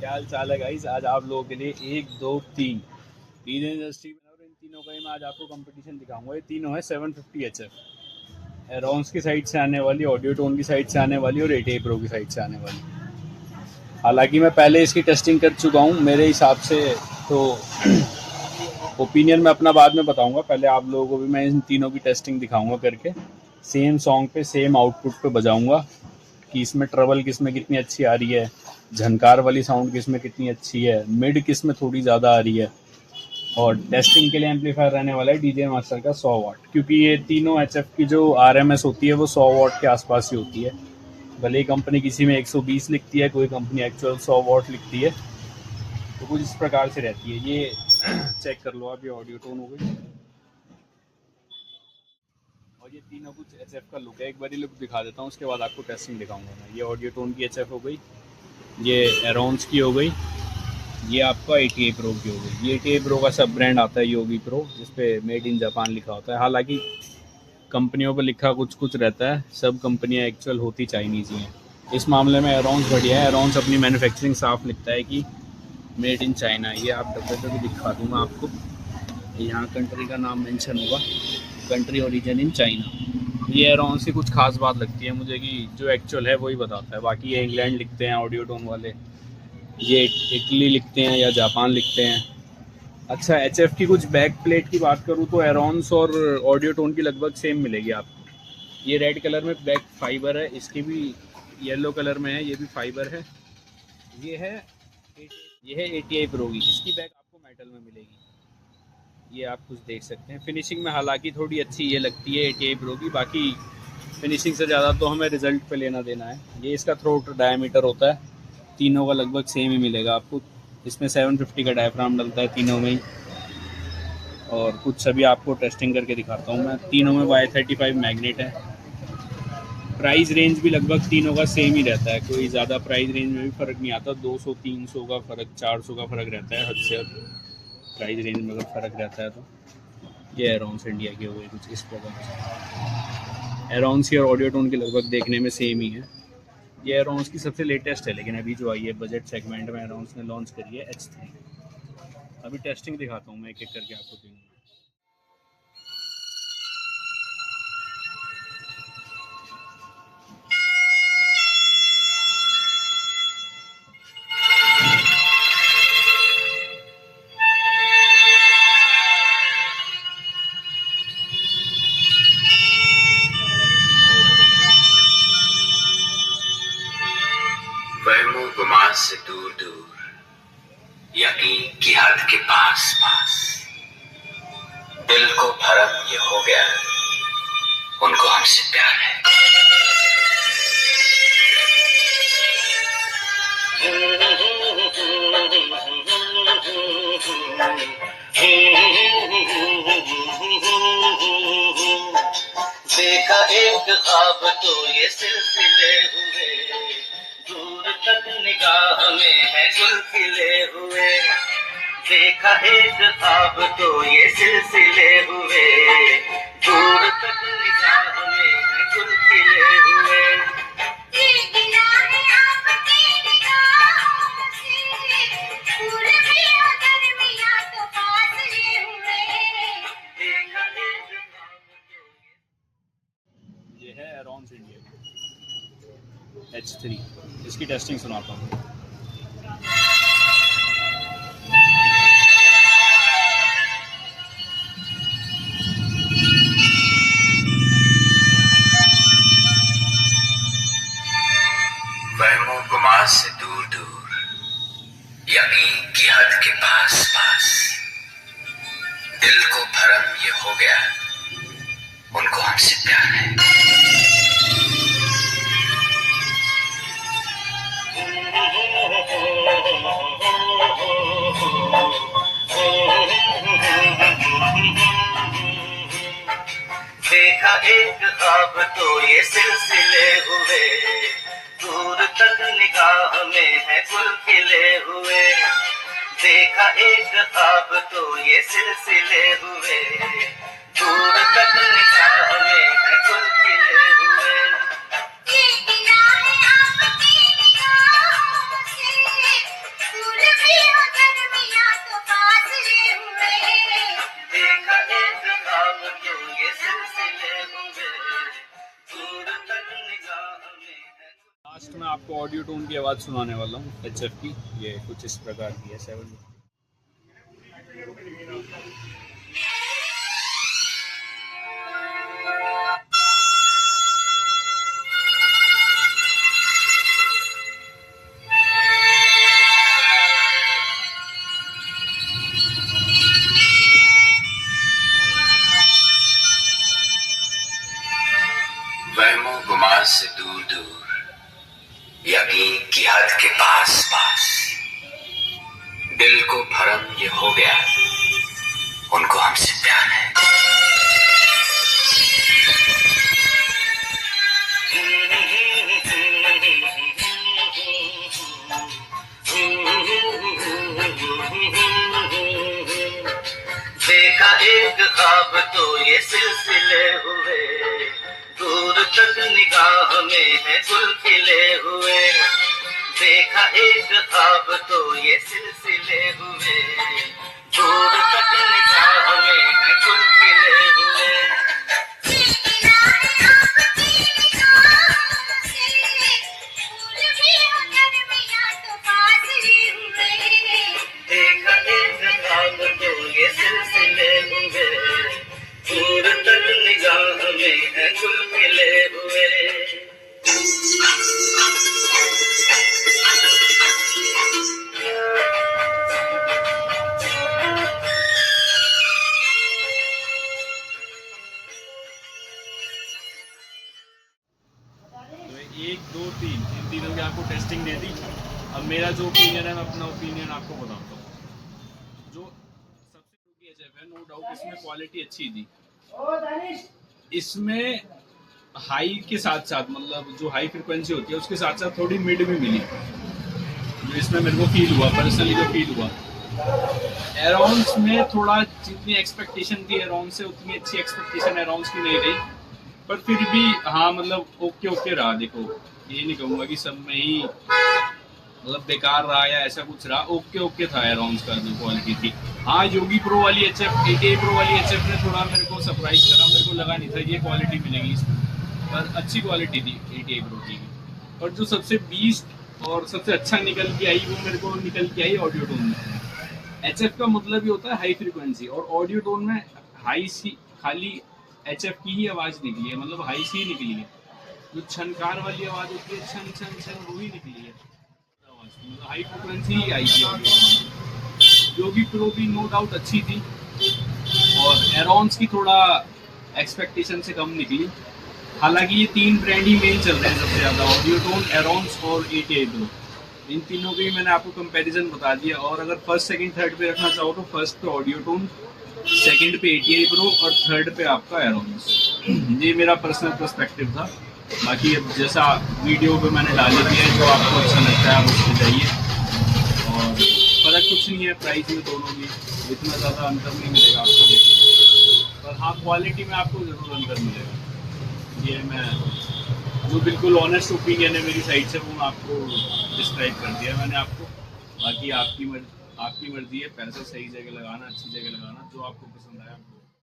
क्या हाल चाल है गाइस। आज आप लोगों के लिए एक दो तीन तीन इंडस्ट्री में, और इन तीनों का ही मैं आज आपको कंपटीशन दिखाऊंगा। ये तीनों है 750 HF, एरोन्स की साइड से आने वाली, ऑडियो टोन की साइड से आने वाली और ATI प्रो की साइड से आने वाली। हालांकि मैं पहले इसकी टेस्टिंग कर चुका हूँ मेरे हिसाब से, तो ओपिनियन मैं अपना बाद में बताऊंगा। पहले आप लोगों को भी मैं इन तीनों की टेस्टिंग दिखाऊंगा करके, सेम सॉन्ग पे सेम आउटपुट पे बजाऊंगा कि इसमें ट्रबल किस में कितनी अच्छी आ रही है, झनकार वाली साउंड किस में कितनी अच्छी है, मिड किस में थोड़ी ज़्यादा आ रही है। और टेस्टिंग के लिए एम्पलीफायर रहने वाला है DJ मास्टर का 100 वाट, क्योंकि ये तीनों HF की जो RMS होती है वो 100 वाट के आसपास ही होती है। भले ही कंपनी किसी में 120 लिखती है, कोई कंपनी एक्चुअल 100 वाट लिखती है, तो कुछ इस प्रकार से रहती है ये। चेक कर लो आप, ये ऑडियो टोन हो गई और ये तीनों कुछ HF का लुक है। एक बार लुक दिखा देता हूँ, उसके बाद आपको टेस्टिंग दिखाऊंगा मैं। ये ऑडियो टोन की HF हो गई, ये एरोन्स की हो गई, ये आपका ATI प्रो की हो गई। ये ATI प्रो का सब ब्रांड आता है योगी प्रो, जिसपे मेड इन जापान लिखा होता है। हालांकि कंपनियों पर लिखा कुछ कुछ रहता है, सब कंपनियां एक्चुअल होती चाइनीज़ ही हैं। इस मामले में एरोन्स बढ़िया है। एरोन्स अपनी मैन्युफैक्चरिंग साफ लिखता है कि मेड इन चाइना। ये आप डब्बे पे भी दिखा दूंगा आपको, यहाँ कंट्री का नाम मेंशन होगा, कंट्री ओरिजिन इन चाइना। ये एरोन्स की कुछ खास बात लगती है मुझे कि जो एक्चुअल है वही बताता है। बाकी ये इंग्लैंड लिखते हैं ऑडियो टोन वाले, ये इटली लिखते हैं या जापान लिखते हैं। अच्छा, HF की कुछ बैक प्लेट की बात करूँ तो एरोन्स और ऑडियो टोन की लगभग सेम मिलेगी आपको। ये रेड कलर में बैक फाइबर है, इसकी भी येलो कलर में है, ये भी फाइबर है। ये है ये है ATI प्रो की, इसकी बैक आपको मेटल में मिलेगी। ये आप कुछ देख सकते हैं। फिनिशिंग में हालांकि थोड़ी अच्छी ये लगती है ATI प्रो की, बाकी फिनिशिंग से ज़्यादा तो हमें रिजल्ट पे लेना देना है। ये इसका थ्रोट डायमीटर होता है, तीनों का लगभग सेम ही मिलेगा आपको। इसमें 750 का डायफ्राम डलता है तीनों में ही। और कुछ सभी आपको टेस्टिंग करके दिखाता हूँ मैं। तीनों में Y35 मैग्नेट है। प्राइस रेंज भी लगभग तीनों का सेम ही रहता है, कोई ज़्यादा प्राइस रेंज में भी फ़र्क नहीं आता। 200-300 का फ़र्क, 400 का फ़र्क रहता है हद से हद, प्राइस रेंज में अगर फ़र्क रहता है तो। ये एरोन्स इंडिया की हो गई कुछ इस प्रकार से। एरोन्स की और ऑडियो टोन के लगभग देखने में सेम ही है। ये एरोन्स की सबसे लेटेस्ट है, लेकिन अभी जो आई है बजट सेगमेंट में एरोन्स ने लॉन्च करी है H3। अभी टेस्टिंग दिखाता हूँ मैं एक एक करके आपको तीनों। वहमो गुमान से दूर दूर, यकीन की हद के पास पास, दिल को भरम ये हो गया, उनको हमसे प्यार है। देखा एक ख्वाब तो ये सिलसिले हुए, दूर तक निगाह में है गुल खिले हुए। देखा एक ख्वाब तो ये सिलसिले हुए, दूर तक निगाह में है गुल खिले हुए। ये है एरोन्स इंडिया H3। इसकी टेस्टिंग सुनाता हूँ। वहमो गुमान से दूर दूर, यकीन की हद के पास पास, दिल को भरम ये हो गया, उनको हमसे प्यार है। देखा एक ख्वाब तो ये सिलसिले हुए, दूर तक निगाह में है गुल खिले हुए। देखा एक ख्वाब तो ये सिलसिले हुए, दूर तक निगाह में है गुल खिले हुए। ऑडियो टोन की आवाज़ सुनाने वाला हूँ HF की। ये कुछ इस प्रकार की है 7। वहमो गुमान से दूर दूर, यकीन की हद के पास पास, दिल को भरम ये हो गया, उनको हमसे प्यार है। देखा एक ख्वाब तो ये सिलसिले हुए, दूर तक निगाह में है गुल खिले हुए। देखा एक ख्वाब तो ये सिलसिले हुए, दूर तक निगाह में है गुल खिले हुए। देखा एक ख्वाब तो ये सिलसिले हुए, दूर तक निगाह में है गुल खिले हुए। तो 1 2 3 इन तीनों की आपको टेस्टिंग दे दी। अब मेरा जो ओपिनियन है मैं अपना ओपिनियन आपको बताता हूँ। जो सबसे छोटी HF है, नो डाउट इसमें क्वालिटी अच्छी थी। इसमें हाई के साथ साथ मतलब जो हाई फ्रिक्वेंसी होती है उसके साथ साथ थोड़ी मिड भी मिली, जो इसमें मेरे को फील हुआ, पर्सनली जो फील हुआ। एराउंड्स में थोड़ा जितनी एक्सपेक्टेशन थी एराउंड से उतनी अच्छी एक्सपेक्टेशन एराउंड्स की नहीं रही, पर फिर भी हाँ मतलब ओके ओके रहा। देखो ये नहीं कहूँगा कि सब में ही मतलब बेकार रहा या ऐसा कुछ रहा, ओके ओके था एराउंड्स का जो क्वालिटी थी। हाँ योगी प्रो वाली HF, ATA प्रो वाली HF ने थोड़ा मेरे को सरप्राइज करा, मेरे को लगा नहीं था ये क्वालिटी मिलेगी इसमें, पर अच्छी क्वालिटी थी ATA प्रो की। और जो सबसे बीस्ट और सबसे अच्छा निकल के आई वो मेरे को निकल के आई ऑडियो टोन में। HF का मतलब ही होता है हाई फ्रिक्वेंसी, और ऑडियो टोन में हाई सी खाली HF की ही आवाज़ निकली है, मतलब हाई सी निकली है। जो छनकार वाली आवाज़ होती है छन छन छन वो ही निकली है, मतलब हाई फ्रिक्वेंसी ही आई थी ऑडियो टोन। योगी प्रो भी नो डाउट अच्छी थी, और एरोन्स की थोड़ा एक्सपेक्टेशन से कम निकली। हालांकि ये 3 ब्रांड ही मेन चल रहे हैं सबसे ज़्यादा, ऑडियो टोन, एरोन्स और ATA प्रो। इन तीनों के मैंने आपको कंपैरिजन बता दिया। और अगर फर्स्ट सेकंड थर्ड पे रखना चाहो तो फर्स्ट पे ऑडियो टोन, सेकंड पे ATA प्रो और थर्ड पे आपका एरोन्स। ये मेरा पर्सनल पर्सपेक्टिव था। बाकी अब जैसा वीडियो पे मैंने डाल दिया है, जो आपको अच्छा लगता है आप उसको जाइए। और फ़र्क कुछ नहीं है प्राइस में दोनों में, इतना ज़्यादा अंतर नहीं मिलेगा आपको, पर हाँ क्वालिटी में आपको ज़रूर अंतर मिलेगा। ये मैं जो बिल्कुल ऑनेस्ट ओपिनियन है मेरी साइड से वो मैं आपको डिस्क्राइब कर दिया मैंने आपको। बाकी आपकी मर्जी है, पैसा सही जगह लगाना, अच्छी जगह लगाना, जो आपको पसंद आया।